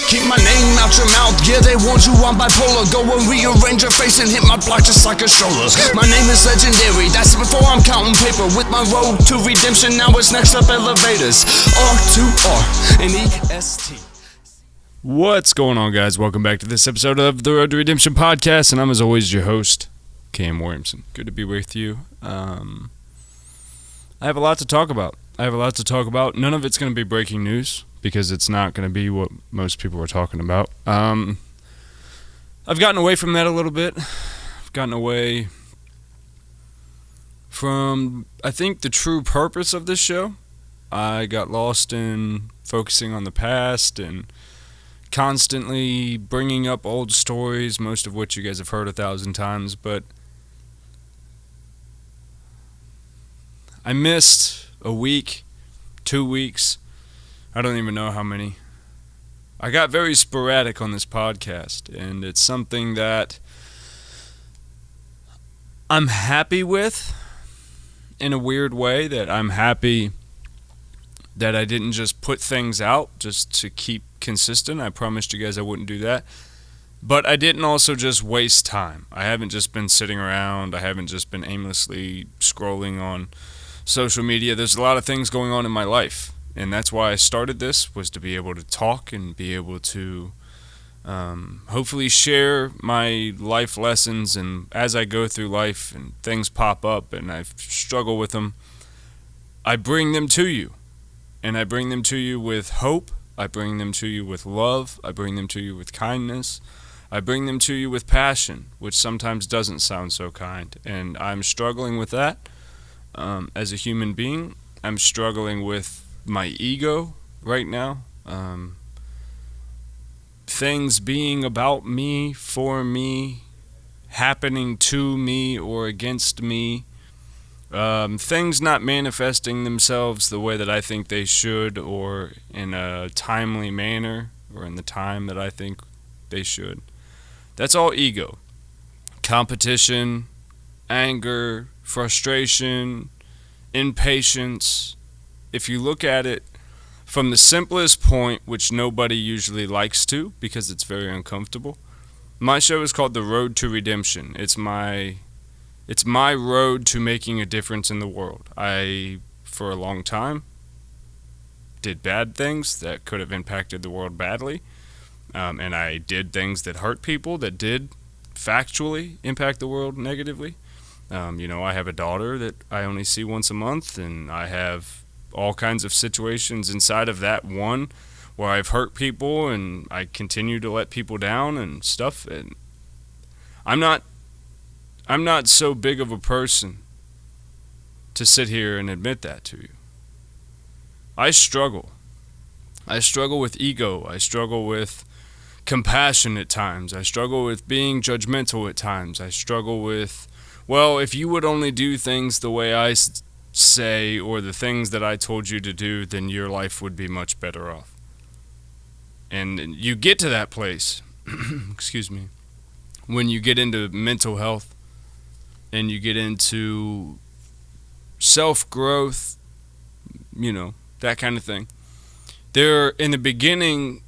Keep my name out your mouth, yeah, they warned you I'm bipolar. Go and rearrange your face and hit my block just like a stroller. My name is legendary, that's before I'm counting paper. With my road to redemption, now it's next up elevators. R2R and EST. What's going on, guys? Welcome back to this episode of the Road to Redemption podcast, and I'm as always your host, Cam Williamson. Good to be with you. I have a lot to talk about. None of it's going to be breaking news because it's not going to be what most people are talking about. I've gotten away from that a little bit. I've gotten away from, I think, the true purpose of this show. I got lost in focusing on the past and constantly bringing up old stories, most of which you guys have heard 1,000 times, but I missed a week, 2 weeks, I don't even know how many. I got very sporadic on this podcast, and it's something that I'm happy with in a weird way, that I'm happy that I didn't just put things out just to keep consistent. I promised you guys I wouldn't do that. But I didn't also just waste time. I haven't just been sitting around. I haven't just been aimlessly scrolling on social media. There's a lot of things going on in my life. And that's why I started this, was to be able to talk and be able to hopefully share my life lessons. And as I go through life and things pop up and I struggle with them, I bring them to you. And I bring them to you with hope. I bring them to you with love. I bring them to you with kindness. I bring them to you with passion, which sometimes doesn't sound so kind. And I'm struggling with that as a human being. I'm struggling with my ego right now. Things being about me, for me, happening to me or against me. Things not manifesting themselves the way that I think they should, or in a timely manner, or in the time that I think they should. That's all ego. Competition, anger, frustration, impatience. If you look at it from the simplest point, which nobody usually likes to because it's very uncomfortable, my show is called The Road to Redemption. It's my road to making a difference in the world. I, for a long time, did bad things that could have impacted the world badly. And I did things that hurt people, that did factually impact the world negatively. I have a daughter that I only see once a month, and I have all kinds of situations inside of that one where I've hurt people and I continue to let people down and stuff. And I'm not so big of a person to sit here and admit that to you. I struggle. I struggle with ego. I struggle with compassion at times. I struggle with being judgmental at times. I struggle with, well, if you would only do things the way I say, or the things that I told you to do, then your life would be much better off. And you get to that place, excuse me, when you get into mental health, and you get into self-growth, that kind of thing. There, in the beginning,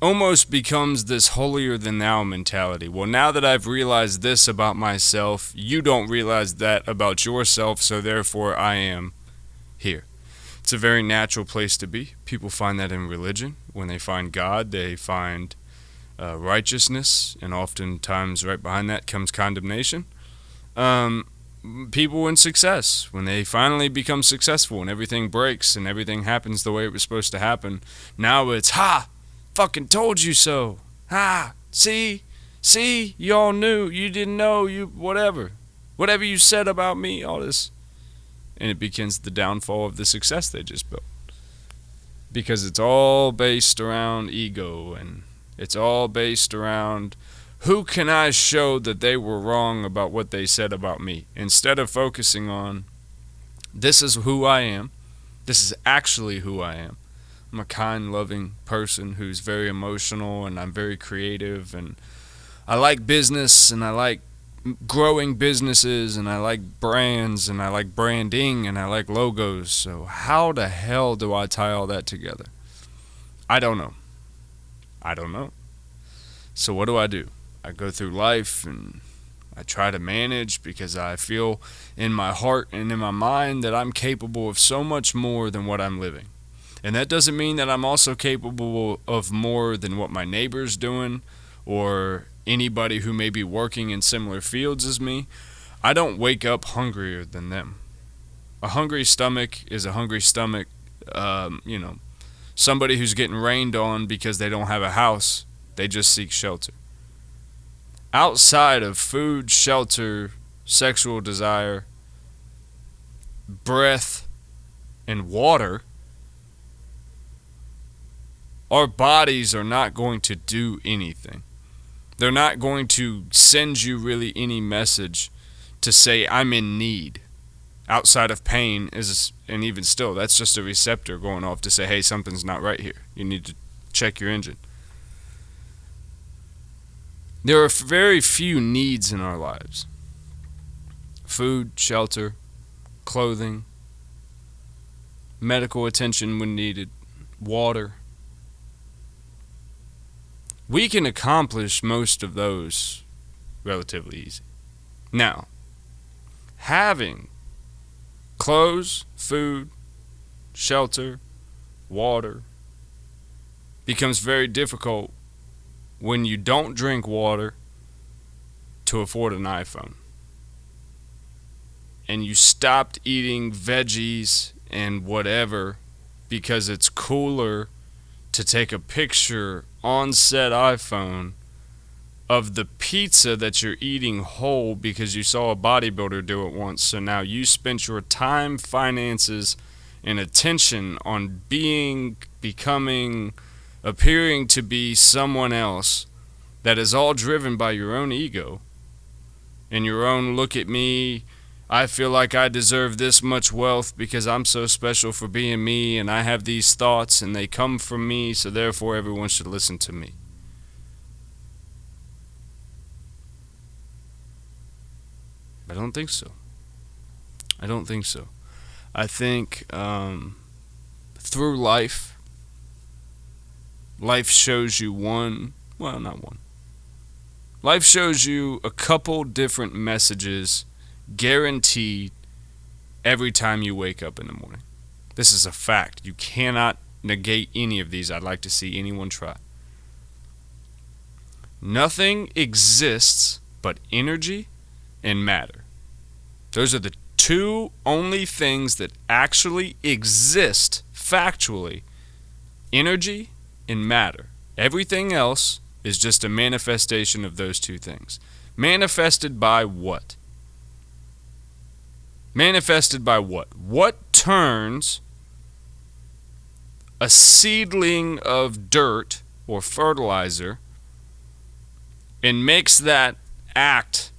almost becomes this holier-than-thou mentality. Well, now that I've realized this about myself, you don't realize that about yourself, so therefore I am here. It's a very natural place to be. People find that in religion. When they find God, they find righteousness, and oftentimes right behind that comes condemnation. People in success, when they finally become successful and everything breaks and everything happens the way it was supposed to happen, now it's, fucking told you so. See, y'all knew, you didn't know, you whatever you said about me, all this. And it begins the downfall of the success they just built. Because it's all based around ego, and it's all based around, who can I show that they were wrong about what they said about me? Instead of focusing on, this is who I am. This is actually who I am. I'm a kind, loving person who's very emotional, and I'm very creative, and I like business, and I like growing businesses, and I like brands, and I like branding, and I like logos. So how the hell do I tie all that together? I don't know. I don't know. So what do? I go through life and I try to manage because I feel in my heart and in my mind that I'm capable of so much more than what I'm living. And that doesn't mean that I'm also capable of more than what my neighbor's doing or anybody who may be working in similar fields as me. I don't wake up hungrier than them. A hungry stomach is a hungry stomach. Somebody who's getting rained on because they don't have a house, they just seek shelter. Outside of food, shelter, sexual desire, breath, and water, our bodies are not going to do anything. They're not going to send you really any message to say, I'm in need. Outside of pain and even still, that's just a receptor going off to say, hey, something's not right here. You need to check your engine. There are very few needs in our lives. Food, shelter, clothing, medical attention when needed, water. We can accomplish most of those relatively easy. Now, having clothes, food, shelter, water becomes very difficult when you don't drink water to afford an iPhone. And you stopped eating veggies and whatever because it's cooler to take a picture on said iPhone of the pizza that you're eating whole because you saw a bodybuilder do it once. So now you spent your time, finances, and attention on becoming, appearing to be someone else that is all driven by your own ego and your own look at me. I feel like I deserve this much wealth because I'm so special for being me and I have these thoughts and they come from me, so therefore everyone should listen to me. I don't think so. I think through life shows you life shows you a couple different messages guaranteed every time you wake up in the morning. This is a fact. You cannot negate any of these. I'd like to see anyone try. Nothing exists but energy and matter. Those are the two only things that actually exist factually. Energy and matter. Everything else is just a manifestation of those two things. Manifested by what? What turns a seedling of dirt or fertilizer and makes that act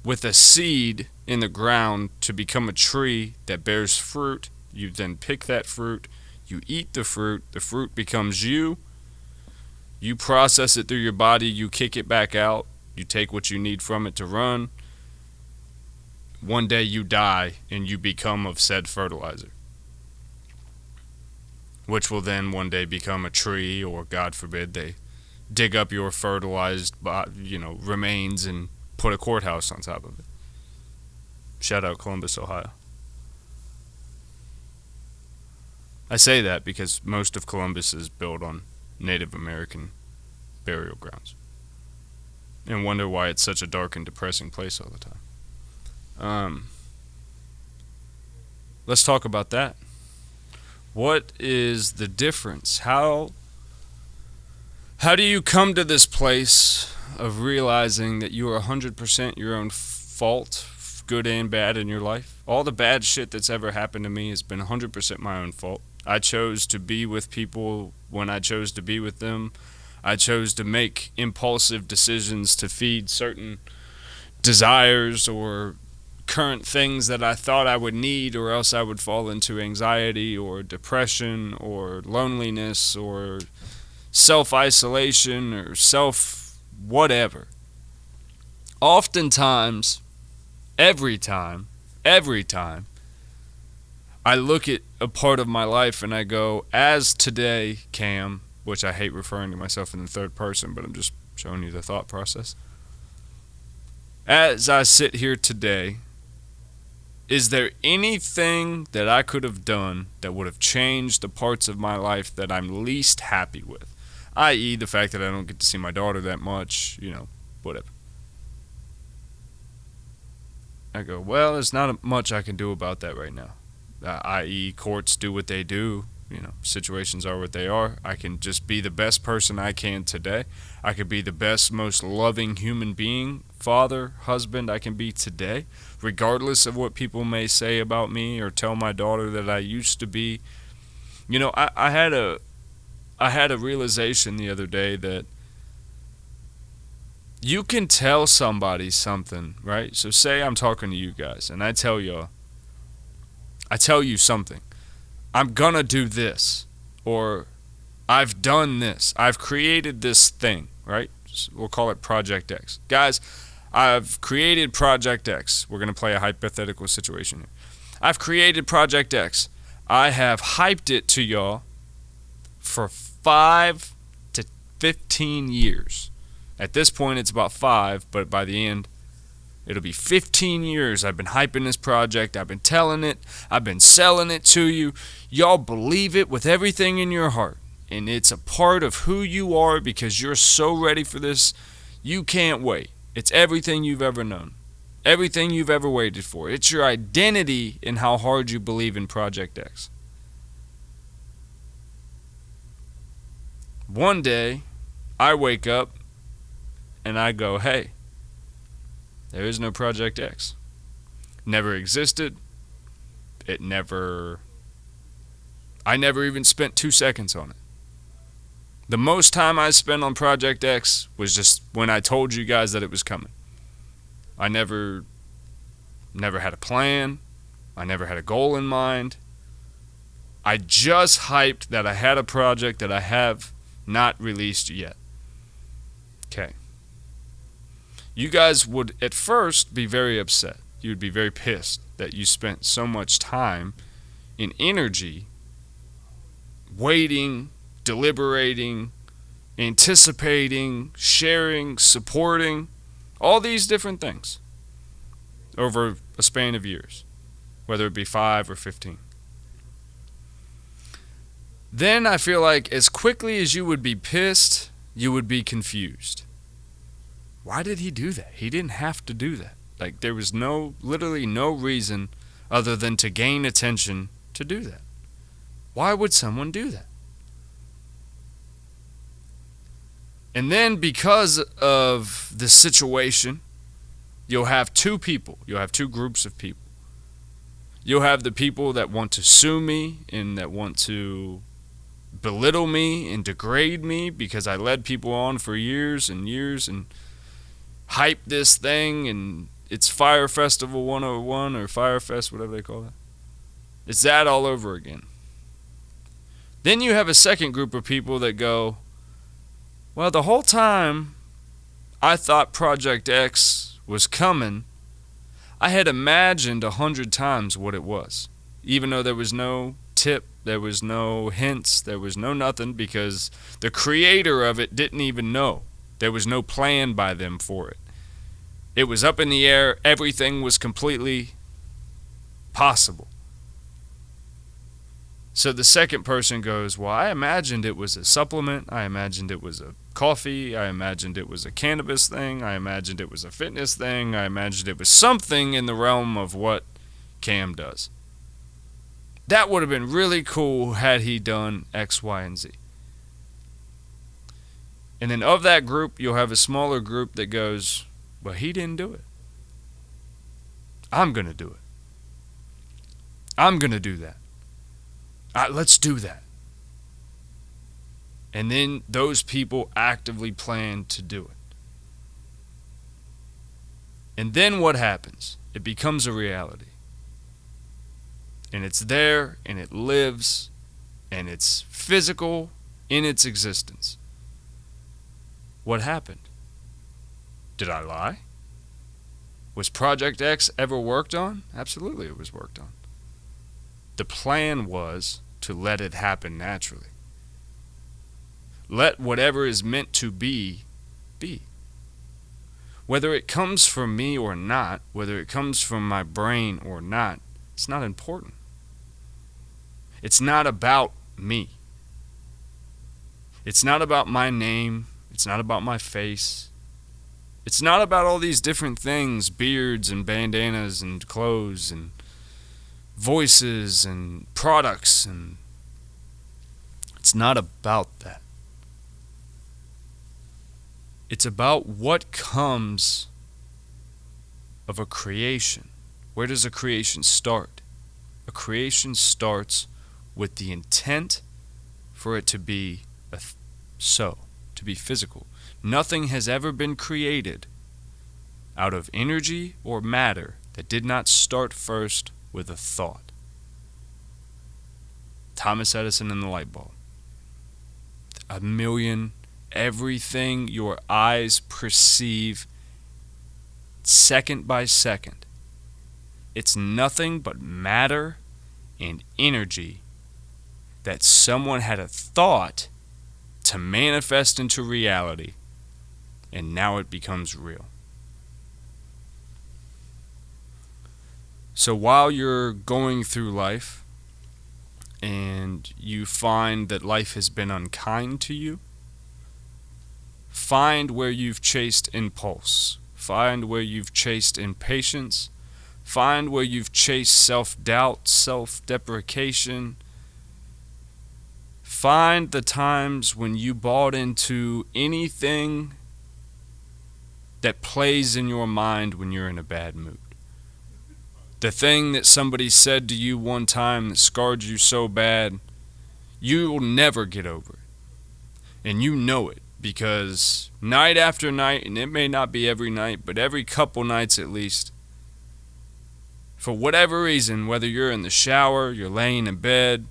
with a seed in the ground to become a tree that bears fruit? You then pick that fruit, you eat the fruit becomes you process it through your body, you kick it back out, you take what you need from it to run. One day you die and you become of said fertilizer, which will then one day become a tree, or God forbid they dig up your fertilized remains and put a courthouse on top of it. Shout out Columbus, Ohio. I say that because most of Columbus is built on Native American burial grounds, and wonder why it's such a dark and depressing place all the time. Let's talk about that. What is the difference? How do you come to this place of realizing that you are 100% your own fault, good and bad, in your life? All the bad shit that's ever happened to me has been 100% my own fault. I chose to be with people when I chose to be with them. I chose to make impulsive decisions to feed certain desires or current things that I thought I would need, or else I would fall into anxiety or depression or loneliness or self-isolation or self-whatever. Oftentimes, every time, I look at a part of my life and I go, as today, Cam, which I hate referring to myself in the third person, but I'm just showing you the thought process. As I sit here today, is there anything that I could have done that would have changed the parts of my life that I'm least happy with? I.e., the fact that I don't get to see my daughter that much, whatever. I go, well, there's not much I can do about that right now. I.e., courts do what they do. Situations are what they are. I can just be the best person I can today. I could be the best, most loving human being, father, husband I can be today, regardless of what people may say about me or tell my daughter that I used to be. I had a realization the other day that you can tell somebody something, right? So say I'm talking to you guys and I tell you something. I'm gonna do this, or I've done this. I've created this thing, right? We'll call it Project X. Guys, I've created Project X. We're gonna play a hypothetical situation here. I've created Project X. I have hyped it to y'all for 5 to 15 years. At this point, it's about 5, but by the end, it'll be 15 years I've been hyping this project. I've been telling it. I've been selling it to you. Y'all believe it with everything in your heart. And it's a part of who you are because you're so ready for this. You can't wait. It's everything you've ever known. Everything you've ever waited for. It's your identity in how hard you believe in Project X. One day, I wake up and I go, hey, there is no Project X. Never existed. I never even spent 2 seconds on it. The most time I spent on Project X was just when I told you guys that it was coming. I never had a plan. I never had a goal in mind. I just hyped that I had a project that I have not released yet. Okay. You guys would at first be very upset. You would be very pissed that you spent so much time and energy waiting, deliberating, anticipating, sharing, supporting, all these different things over a span of years, whether it be 5 or 15. Then I feel like as quickly as you would be pissed, you would be confused. Why did he do that? He didn't have to do that. Like, there was literally no reason other than to gain attention to do that. Why would someone do that? And then because of the situation, you'll have two people. You'll have two groups of people. You'll have the people that want to sue me and that want to belittle me and degrade me because I led people on for years and years and hype this thing, and it's Fire Festival 101 or Firefest, whatever they call it. It's that all over again. Then you have a second group of people that go, well, the whole time I thought Project X was coming, I had imagined 100 times what it was, even though there was no tip, there was no hints, there was no nothing, because the creator of it didn't even know. There was no plan by them for it. It was up in the air. Everything was completely possible. So the second person goes, well, I imagined it was a supplement. I imagined it was a coffee. I imagined it was a cannabis thing. I imagined it was a fitness thing. I imagined it was something in the realm of what Cam does. That would have been really cool had he done X, Y, and Z. And then of that group, you'll have a smaller group that goes, well, he didn't do it. I'm going to do it. I'm going to do that. Let's do that. And then those people actively plan to do it. And then what happens? It becomes a reality. And it's there, and it lives, and it's physical in its existence. What happened? Did I lie? Was Project X ever worked on? Absolutely it was worked on. The plan was to let it happen naturally. Let whatever is meant to be, be. Whether it comes from me or not, whether it comes from my brain or not, it's not important. It's not about me. It's not about my name. It's not about my face. It's not about all these different things, beards and bandanas and clothes and voices and products, and it's not about that. It's about what comes of a creation. Where does a creation start? A creation starts with the intent for it to be to be physical. Nothing has ever been created out of energy or matter that did not start first with a thought. Thomas Edison and the light bulb. Everything your eyes perceive second by second. It's nothing but matter and energy that someone had a thought to manifest into reality, and now it becomes real. So while you're going through life and you find that life has been unkind to you, find where you've chased impulse. Find where you've chased impatience. Find where you've chased self-doubt, self-deprecation. Find the times when you bought into anything that plays in your mind when you're in a bad mood. The thing that somebody said to you one time that scarred you so bad, you'll never get over it. And you know it, because night after night, and it may not be every night, but every couple nights at least, for whatever reason, whether you're in the shower, you're laying in bed,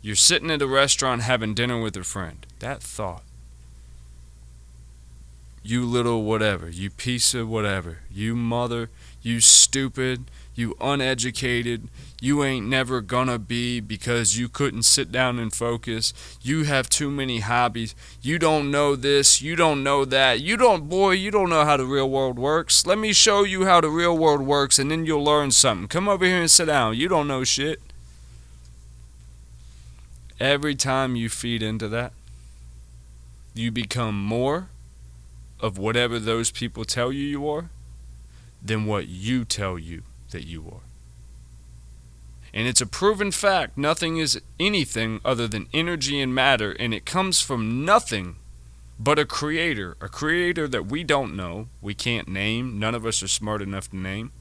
you're sitting at a restaurant having dinner with a friend, that thought, you little whatever, you piece of whatever, you mother, you stupid, you uneducated, you ain't never gonna be because you couldn't sit down and focus, you have too many hobbies, you don't know this, you don't know that, you don't know how the real world works. Let me show you how the real world works and then you'll learn something. Come over here and sit down, you don't know shit. Every time you feed into that, you become more of whatever those people tell you are than what you tell you that you are. And it's a proven fact, nothing is anything other than energy and matter, and it comes from nothing but a creator that we don't know, we can't name, none of us are smart enough to name.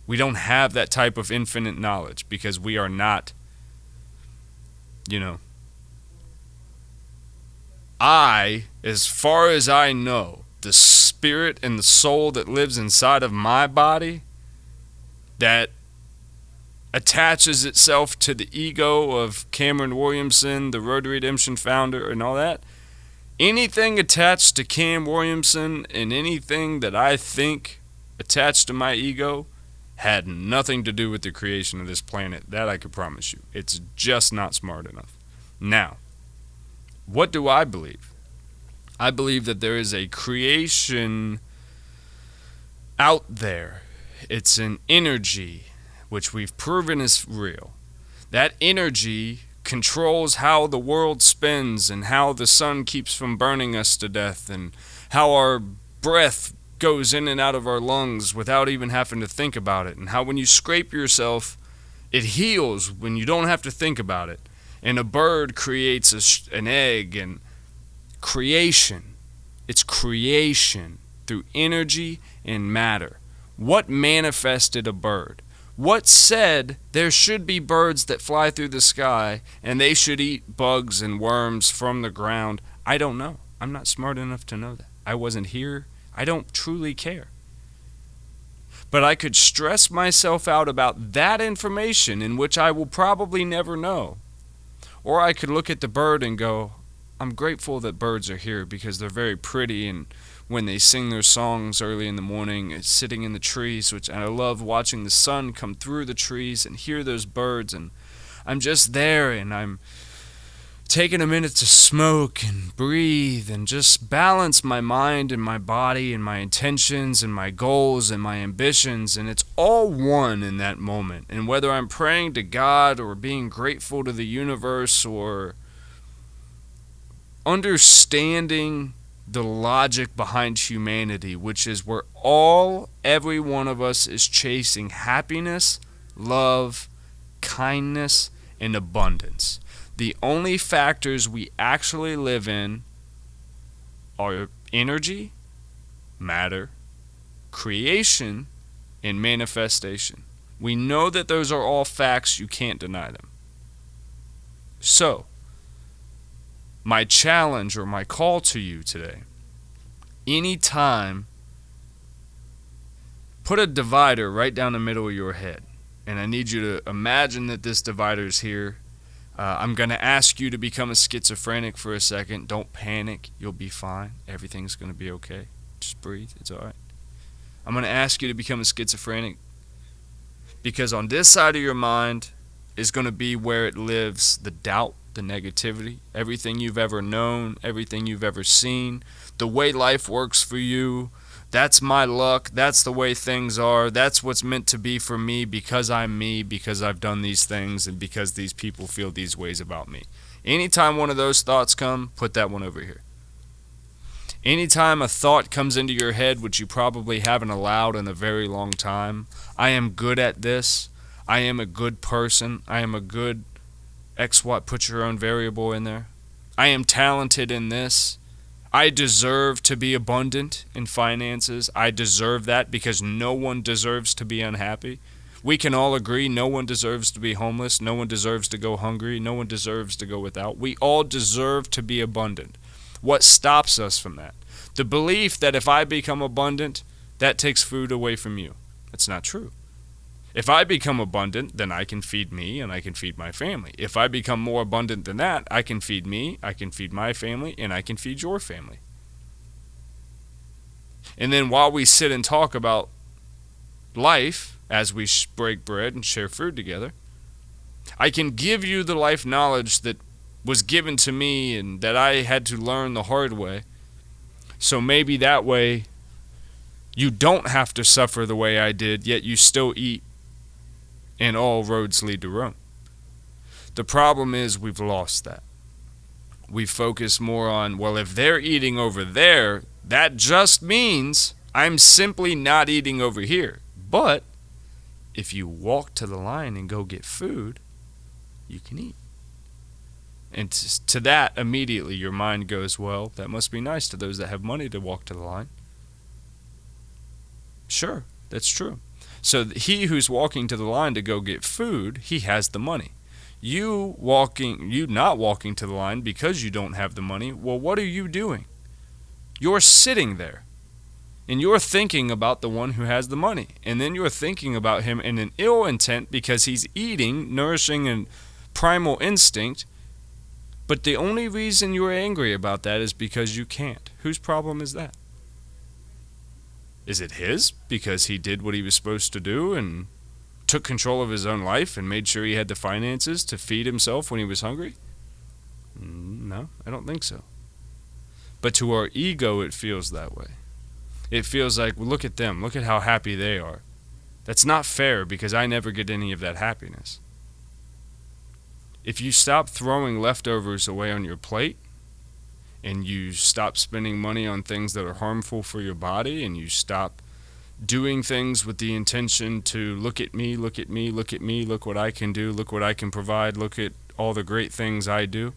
We don't have that type of infinite knowledge because we are not, as far as I know, the spirit and the soul that lives inside of my body that attaches itself to the ego of Cameron Williamson, the Road to Redemption founder, and all that. Anything attached to Cam Williamson and anything that I think attached to my ego had nothing to do with the creation of this planet. That I could promise you. It's just not smart enough. Now, what do I believe? I believe that there is a creation out there. It's an energy which we've proven is real. That energy controls how the world spins and how the sun keeps from burning us to death and how our breath goes in and out of our lungs without even having to think about it, and how when you scrape yourself, it heals when you don't have to think about it. And a bird creates an egg, and creation. It's creation through energy and matter. What manifested a bird? What said there should be birds that fly through the sky and they should eat bugs and worms from the ground? I don't know. I'm not smart enough to know that. I wasn't here. I don't truly care. But I could stress myself out about that information in which I will probably never know. Or I could look at the bird and go, I'm grateful that birds are here because they're very pretty, and when they sing their songs early in the morning, it's sitting in the trees, and I love watching the sun come through the trees and hear those birds, and I'm just there and I'm taking a minute to smoke and breathe and just balance my mind and my body and my intentions and my goals and my ambitions, and it's all one in that moment. And whether I'm praying to God or being grateful to the universe or understanding the logic behind humanity, which is every one of us is chasing happiness, love, kindness, and abundance. The only factors we actually live in are energy, matter, creation, and manifestation. We know that those are all facts. You can't deny them. So, my challenge or my call to you today, anytime, put a divider right down the middle of your head. And I need you to imagine that this divider is here. I'm going to ask you to become a schizophrenic for a second. Don't panic. You'll be fine. Everything's going to be okay. Just breathe. It's all right. I'm going to ask you to become a schizophrenic because on this side of your mind is going to be where it lives the doubt, the negativity, everything you've ever known, everything you've ever seen, the way life works for you. That's my luck. That's the way things are. That's what's meant to be for me because I'm me, because I've done these things, and because these people feel these ways about me. Anytime one of those thoughts come, put that one over here. Anytime a thought comes into your head, which you probably haven't allowed in a very long time, I am good at this. I am a good person. I am a good XY. Put your own variable in there. I am talented in this. I deserve to be abundant in finances. I deserve that because no one deserves to be unhappy. We can all agree no one deserves to be homeless. No one deserves to go hungry. No one deserves to go without. We all deserve to be abundant. What stops us from that? The belief that if I become abundant, that takes food away from you. That's not true. If I become abundant, then I can feed me and I can feed my family. If I become more abundant than that, I can feed me, I can feed my family, and I can feed your family. And then while we sit and talk about life, as we break bread and share food together, I can give you the life knowledge that was given to me and that I had to learn the hard way. So maybe that way you don't have to suffer the way I did, yet you still eat, and all roads lead to Rome. The problem is we've lost that. We focus more on, well, if they're eating over there, that just means I'm simply not eating over here. But if you walk to the line and go get food, you can eat. And to that, immediately your mind goes, well, that must be nice to those that have money to walk to the line. Sure, that's true. So he who's walking to the line to go get food, he has the money. You not walking to the line because you don't have the money, well, what are you doing? You're sitting there, and you're thinking about the one who has the money. And then you're thinking about him in an ill intent because he's eating, nourishing a primal instinct. But the only reason you're angry about that is because you can't. Whose problem is that? Is it his because he did what he was supposed to do and took control of his own life and made sure he had the finances to feed himself when he was hungry? No, I don't think so. But to our ego, it feels that way. It feels like, well, look at them. Look at how happy they are. That's not fair because I never get any of that happiness. If you stop throwing leftovers away on your plate, and you stop spending money on things that are harmful for your body, and you stop doing things with the intention to look at me, look at me, look at me, look what I can do, look what I can provide, look at all the great things I do,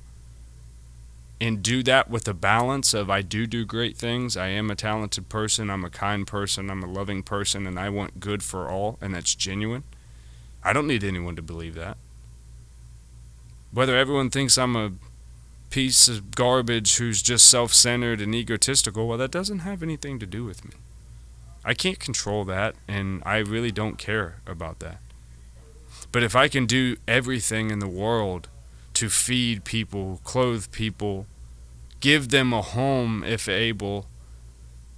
and do that with a balance of I do great things, I am a talented person, I'm a kind person, I'm a loving person, and I want good for all, and that's genuine. I don't need anyone to believe that. Whether everyone thinks I'm a piece of garbage who's just self-centered and egotistical, well, that doesn't have anything to do with me. I can't control that, and I really don't care about that. But if I can do everything in the world to feed people, clothe people, give them a home if able,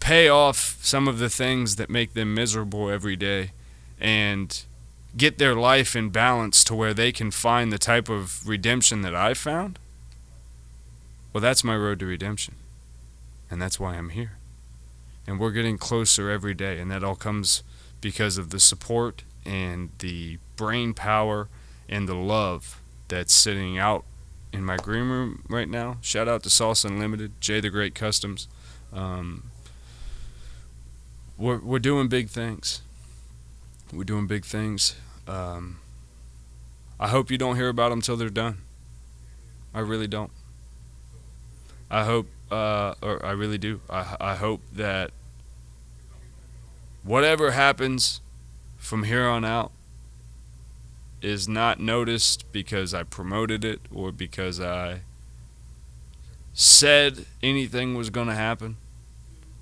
pay off some of the things that make them miserable every day, and get their life in balance to where they can find the type of redemption that I found, Well, that's my road to redemption. And that's why I'm here. And we're getting closer every day. And that all comes because of the support and the brain power and the love that's sitting out in my green room right now. Shout out to Sauce Unlimited, Jay the Great Customs. We're doing big things. We're doing big things. I hope you don't hear about them till they're done. I really don't. I hope, or I really do. I hope that whatever happens from here on out is not noticed because I promoted it or because I said anything was going to happen.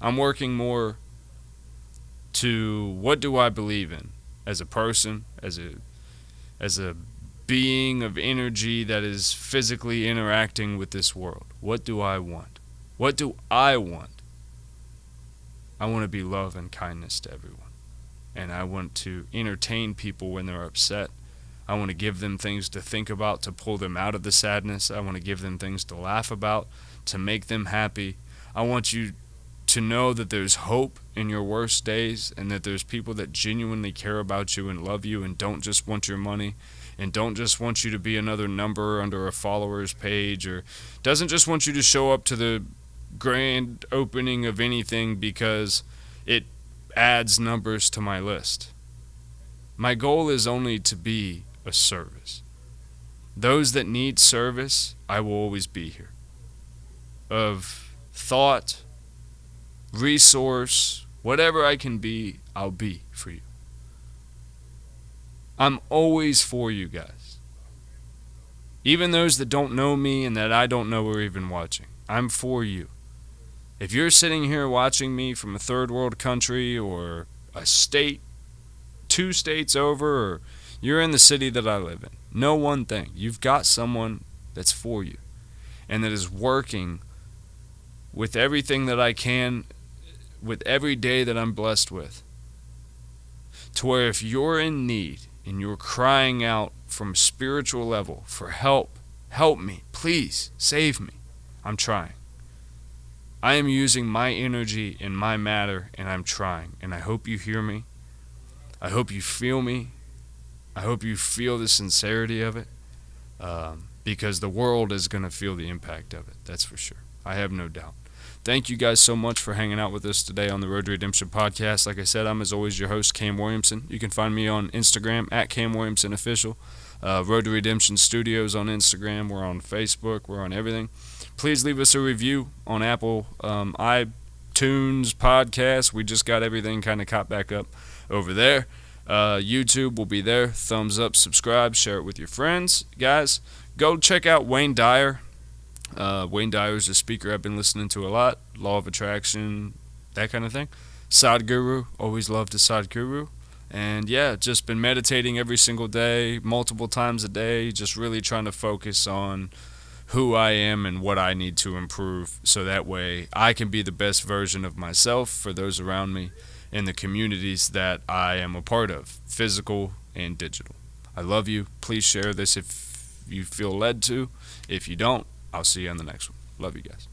I'm working more to what do I believe in as a person, as a being of energy that is physically interacting with this world. What do I want? What do I want? I want to be love and kindness to everyone. And I want to entertain people when they're upset. I want to give them things to think about to pull them out of the sadness. I want to give them things to laugh about to make them happy. I want you to know that there's hope in your worst days and that there's people that genuinely care about you and love you and don't just want your money and don't just want you to be another number under a followers page or doesn't just want you to show up to the grand opening of anything because it adds numbers to my list. My goal is only to be a service. Those that need service, I will always be here. Of thought, resource, whatever I can be, I'll be for you. I'm always for you guys. Even those that don't know me and that I don't know are even watching. I'm for you. If you're sitting here watching me from a third world country or a state, 2 states over, or you're in the city that I live in, know one thing. You've got someone that's for you and that is working with everything that I can, with every day that I'm blessed with, to where if you're in need and you're crying out from a spiritual level for help me, please, save me, I'm trying. I am using my energy and my matter, and I'm trying. And I hope you hear me. I hope you feel me. I hope you feel the sincerity of it, because the world is going to feel the impact of it. That's for sure. I have no doubt. Thank you guys so much for hanging out with us today on the Road to Redemption podcast. Like I said, I'm as always your host, Cam Williamson. You can find me on Instagram at Cam Williamson Official. Road to Redemption Studios on Instagram. We're on Facebook. We're on everything. Please leave us a review on Apple iTunes podcast. We just got everything kind of caught back up over there. YouTube will be there. Thumbs up, subscribe, share it with your friends. Guys, go check out Wayne Dyer. Wayne Dyer is a speaker I've been listening to a lot. Law of Attraction, that kind of thing. Sadhguru, always loved a Sadhguru. And yeah, just been meditating every single day, multiple times a day, just really trying to focus on who I am and what I need to improve so that way I can be the best version of myself for those around me and the communities that I am a part of, physical and digital. I love you. Please share this if you feel led to. If you don't, I'll see you on the next one. Love you guys.